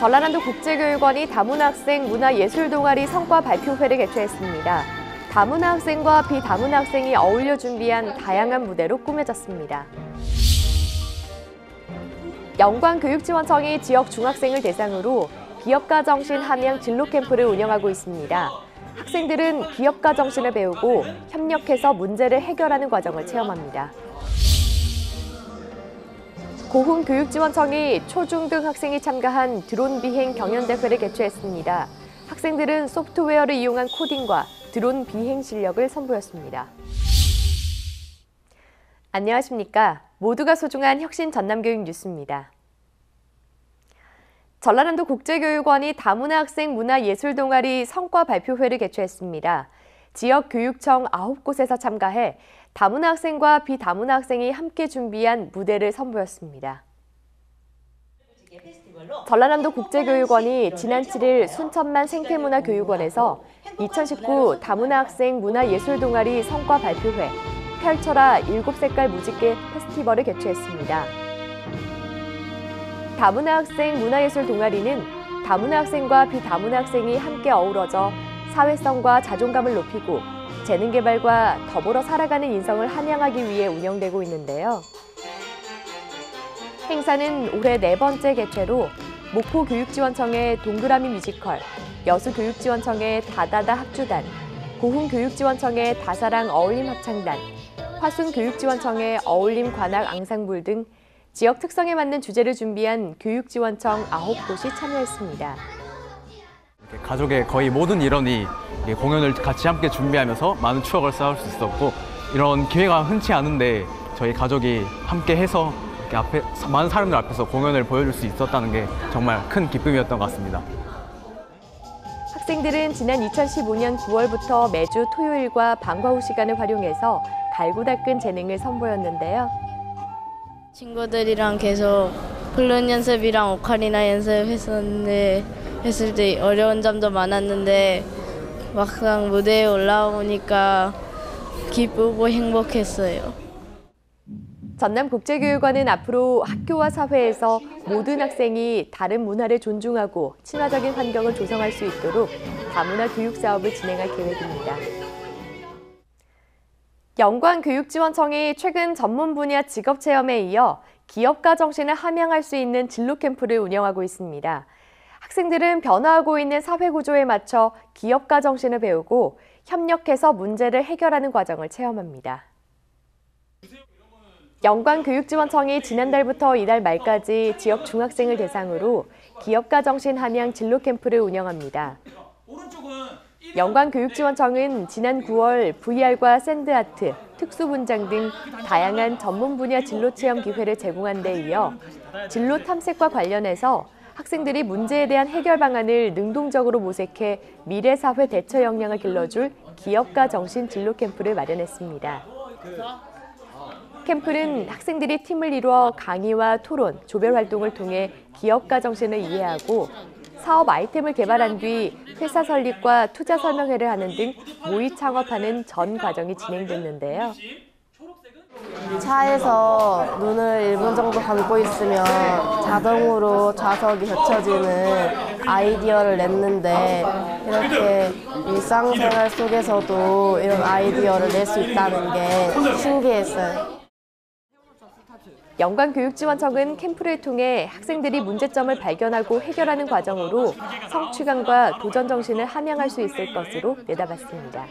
전라남도 국제교육원이 다문화학생 문화예술동아리 성과 발표회를 개최했습니다. 다문화학생과 비다문화학생이 어울려 준비한 다양한 무대로 꾸며졌습니다. 영광교육지원청이 지역 중학생을 대상으로 기업가 정신 함양 진로 캠프를 운영하고 있습니다. 학생들은 기업가 정신을 배우고 협력해서 문제를 해결하는 과정을 체험합니다. 고흥교육지원청이 초중등 학생이 참가한 드론 비행 경연대회를 개최했습니다. 학생들은 소프트웨어를 이용한 코딩과 드론 비행 실력을 선보였습니다. 안녕하십니까. 모두가 소중한 혁신 전남교육 뉴스입니다. 전라남도 국제교육원이 다문화학생 문화예술동아리 성과 발표회를 개최했습니다. 지역 교육청 9곳에서 참가해 다문화학생과 비다문화학생이 함께 준비한 무대를 선보였습니다. 전라남도 국제교육원이 지난 7일 순천만 생태문화교육원에서 2019 다문화학생 문화예술동아리 성과 발표회 펼쳐라 7색깔 무지개 페스티벌을 개최했습니다. 다문화학생 문화예술동아리는 다문화학생과 비다문화학생이 함께 어우러져 사회성과 자존감을 높이고 재능 개발과 더불어 살아가는 인성을 함양하기 위해 운영되고 있는데요. 행사는 올해 4번째 개최로 목포교육지원청의 동그라미 뮤지컬, 여수교육지원청의 다다다 합주단, 고흥교육지원청의 다사랑 어울림 합창단, 화순교육지원청의 어울림 관악 앙상블 등 지역 특성에 맞는 주제를 준비한 교육지원청 9곳이 참여했습니다. 가족의 거의 모든 일원이 공연을 같이 함께 준비하면서 많은 추억을 쌓을 수 있었고, 이런 기회가 흔치 않은데 저희 가족이 함께 해서 많은 사람들 앞에서 공연을 보여줄 수 있었다는 게 정말 큰 기쁨이었던 것 같습니다. 학생들은 지난 2015년 9월부터 매주 토요일과 방과 후 시간을 활용해서 갈고 닦은 재능을 선보였는데요. 친구들이랑 계속 플룻 연습이랑 오카리나 연습했을 때 어려운 점도 많았는데 막상 무대에 올라오니까 기쁘고 행복했어요. 전남국제교육원은 앞으로 학교와 사회에서 모든 학생이 다른 문화를 존중하고 친화적인 환경을 조성할 수 있도록 다문화 교육 사업을 진행할 계획입니다. 영광교육지원청이 최근 전문 분야 직업체험에 이어 기업가 정신을 함양할 수 있는 진로 캠프를 운영하고 있습니다. 학생들은 변화하고 있는 사회 구조에 맞춰 기업가 정신을 배우고 협력해서 문제를 해결하는 과정을 체험합니다. 영광교육지원청이 지난달부터 이달 말까지 지역 중학생을 대상으로 기업가 정신 함양 진로 캠프를 운영합니다. 영광교육지원청은 지난 9월 VR과 샌드아트, 특수분장 등 다양한 전문 분야 진로 체험 기회를 제공한 데 이어 진로 탐색과 관련해서 학생들이 문제에 대한 해결 방안을 능동적으로 모색해 미래 사회 대처 역량을 길러줄 기업가 정신 진로 캠프를 마련했습니다. 캠프는 학생들이 팀을 이루어 강의와 토론, 조별 활동을 통해 기업가 정신을 이해하고 사업 아이템을 개발한 뒤 회사 설립과 투자 설명회를 하는 등 모의 창업하는 전 과정이 진행됐는데요. 차에서 눈을 1분 정도 감고 있으면 자동으로 좌석이 젖혀지는 아이디어를 냈는데, 이렇게 일상생활 속에서도 이런 아이디어를 낼 수 있다는 게 신기했어요. 영광교육지원청은 캠프를 통해 학생들이 문제점을 발견하고 해결하는 과정으로 성취감과 도전 정신을 함양할 수 있을 것으로 내다봤습니다.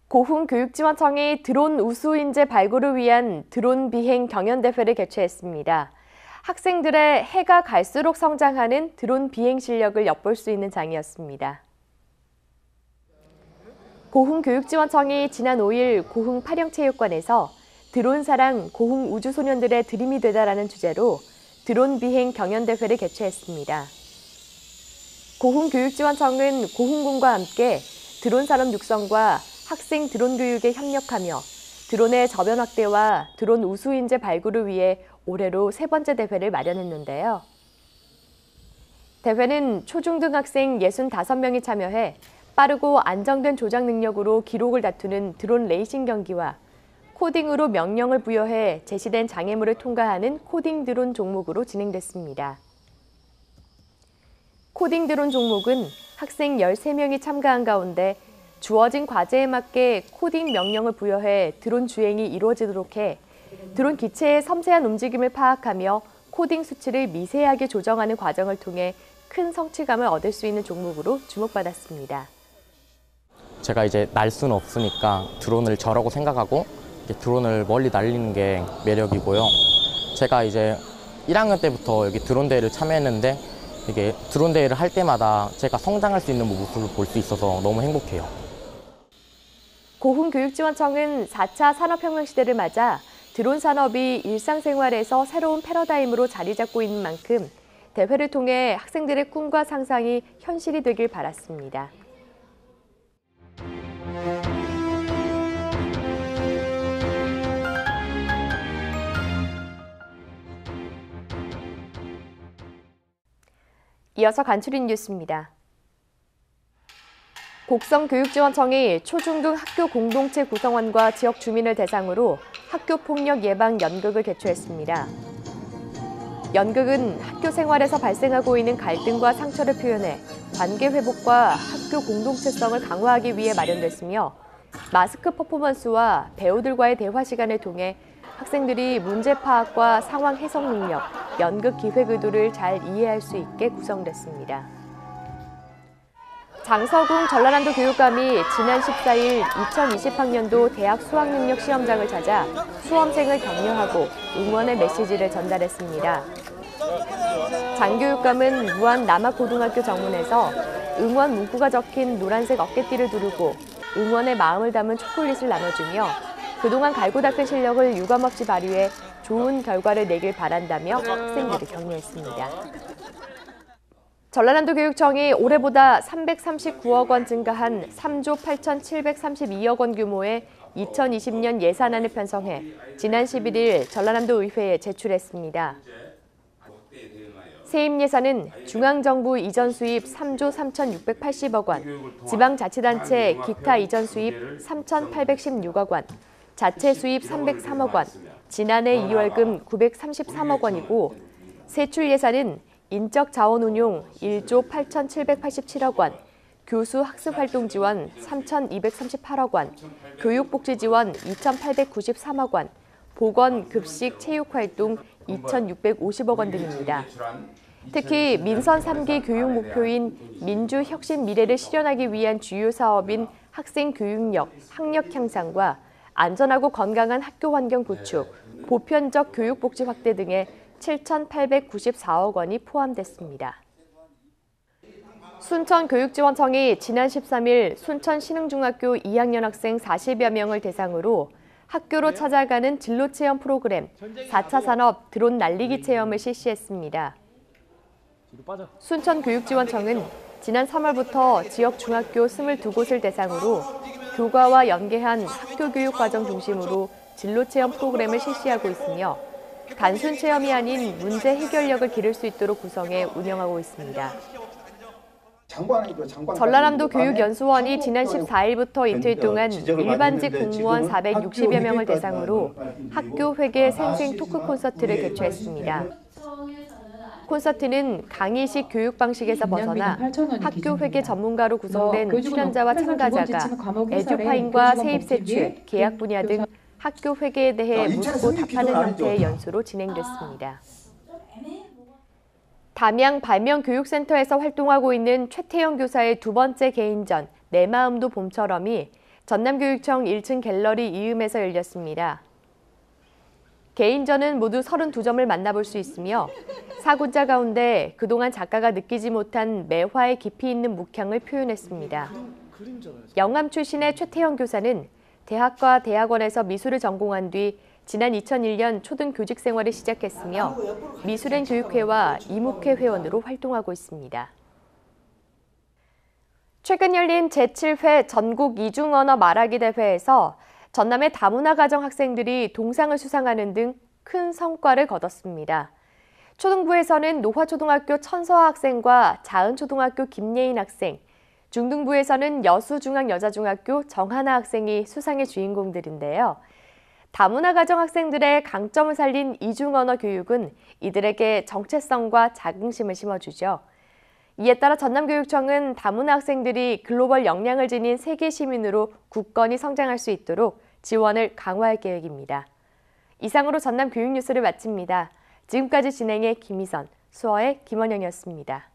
고흥교육지원청이 드론 우수 인재 발굴을 위한 드론 비행 경연대회를 개최했습니다. 학생들의 해가 갈수록 성장하는 드론 비행 실력을 엿볼 수 있는 장이었습니다. 고흥교육지원청이 지난 5일 고흥 파령체육관에서 드론 사랑 고흥 우주소년들의 드림이 되다라는 주제로 드론 비행 경연대회를 개최했습니다. 고흥교육지원청은 고흥군과 함께 드론 산업 육성과 학생 드론 교육에 협력하며 드론의 저변 확대와 드론 우수 인재 발굴을 위해 올해로 3번째 대회를 마련했는데요. 대회는 초중등 학생 65명이 참여해 빠르고 안정된 조작 능력으로 기록을 다투는 드론 레이싱 경기와 코딩으로 명령을 부여해 제시된 장애물을 통과하는 코딩 드론 종목으로 진행됐습니다. 코딩 드론 종목은 학생 13명이 참가한 가운데 주어진 과제에 맞게 코딩 명령을 부여해 드론 주행이 이루어지도록 해 드론 기체의 섬세한 움직임을 파악하며 코딩 수치를 미세하게 조정하는 과정을 통해 큰 성취감을 얻을 수 있는 종목으로 주목받았습니다. 제가 이제 날 수는 없으니까 드론을 저라고 생각하고 드론을 멀리 날리는 게 매력이고요. 제가 이제 1학년 때부터 여기 드론 대회를 참여했는데 이게 드론 대회를 할 때마다 제가 성장할 수 있는 모습을 볼 수 있어서 너무 행복해요. 고흥교육지원청은 4차 산업혁명 시대를 맞아 드론 산업이 일상생활에서 새로운 패러다임으로 자리 잡고 있는 만큼 대회를 통해 학생들의 꿈과 상상이 현실이 되길 바랐습니다. 이어서 간추린 뉴스입니다. 곡성교육지원청이 초중등 학교 공동체 구성원과 지역 주민을 대상으로 학교폭력 예방 연극을 개최했습니다. 연극은 학교 생활에서 발생하고 있는 갈등과 상처를 표현해 관계 회복과 학교 공동체성을 강화하기 위해 마련됐으며 마스크 퍼포먼스와 배우들과의 대화 시간을 통해 학생들이 문제 파악과 상황 해석 능력, 연극 기획 의도를 잘 이해할 수 있게 구성됐습니다. 장서궁 전라남도 교육감이 지난 14일 2020학년도 대학 수학능력 시험장을 찾아 수험생을 격려하고 응원의 메시지를 전달했습니다. 장 교육감은 무안 남학고등학교 정문에서 응원 문구가 적힌 노란색 어깨띠를 두르고 응원의 마음을 담은 초콜릿을 나눠주며 그동안 갈고 닦은 실력을 유감없이 발휘해 좋은 결과를 내길 바란다며 학생들을 격려했습니다. 전라남도 교육청이 올해보다 339억 원 증가한 3조 8,732억 원 규모의 2020년 예산안을 편성해 지난 11일 전라남도 의회에 제출했습니다. 세입 예산은 중앙정부 이전 수입 3조 3,680억 원, 지방자치단체 기타 이전 수입 3,816억 원, 자체 수입 303억 원, 지난해 2월금 933억 원이고 세출 예산은 인적 자원 운용 1조 8,787억 원, 교수 학습 활동 지원 3,238억 원, 교육복지 지원 2,893억 원, 보건, 급식, 체육 활동 2,650억 원 등입니다. 특히 민선 3기 교육 목표인 민주 혁신 미래를 실현하기 위한 주요 사업인 학생 교육력, 학력 향상과 안전하고 건강한 학교 환경 구축, 보편적 교육 복지 확대 등에 7,894억 원이 포함됐습니다. 순천교육지원청이 지난 13일 순천신흥중학교 2학년 학생 40여 명을 대상으로 학교로 찾아가는 진로체험 프로그램 4차 산업 드론 날리기 체험을 실시했습니다. 순천교육지원청은 지난 3월부터 지역 중학교 22곳을 대상으로 교과와 연계한 학교교육 과정 중심으로 진로체험 프로그램을 실시하고 있으며 단순 체험이 아닌 문제 해결력을 기를 수 있도록 구성해 운영하고 있습니다. 전라남도 교육연수원이 지난 14일부터 이틀 동안 일반직 공무원 460여 명을 대상으로 학교 회계 생생 토크 콘서트를 개최했습니다. 콘서트는 강의식 교육 방식에서 벗어나 학교 회계 전문가로 구성된 출연자와 참가자가 에듀파인과 세입세출, 계약 분야 등 학교 회계에 대해 묻고 답하는 형태의 연수로 진행됐습니다. 담양 발명교육센터에서 활동하고 있는 최태영 교사의 두 번째 개인전 내 마음도 봄처럼이 전남교육청 1층 갤러리 이음에서 열렸습니다. 개인전은 모두 32점을 만나볼 수 있으며 사군자 가운데 그동안 작가가 느끼지 못한 매화의 깊이 있는 묵향을 표현했습니다. 영암 출신의 최태영 교사는 대학과 대학원에서 미술을 전공한 뒤 지난 2001년 초등교직 생활을 시작했으며 미술행 교육회와 이묵회 회원으로 활동하고 있습니다. 최근 열린 제7회 전국 이중언어 말하기 대회에서 전남의 다문화 가정 학생들이 동상을 수상하는 등 큰 성과를 거뒀습니다. 초등부에서는 노화초등학교 천서아 학생과 자은초등학교 김예인 학생, 중등부에서는 여수중앙여자중학교 정하나 학생이 수상의 주인공들인데요. 다문화 가정 학생들의 강점을 살린 이중언어 교육은 이들에게 정체성과 자긍심을 심어주죠. 이에 따라 전남교육청은 다문화 학생들이 글로벌 역량을 지닌 세계 시민으로 굳건히 성장할 수 있도록 지원을 강화할 계획입니다. 이상으로 전남 교육뉴스를 마칩니다. 지금까지 진행의 김희선, 수어의 김원영이었습니다.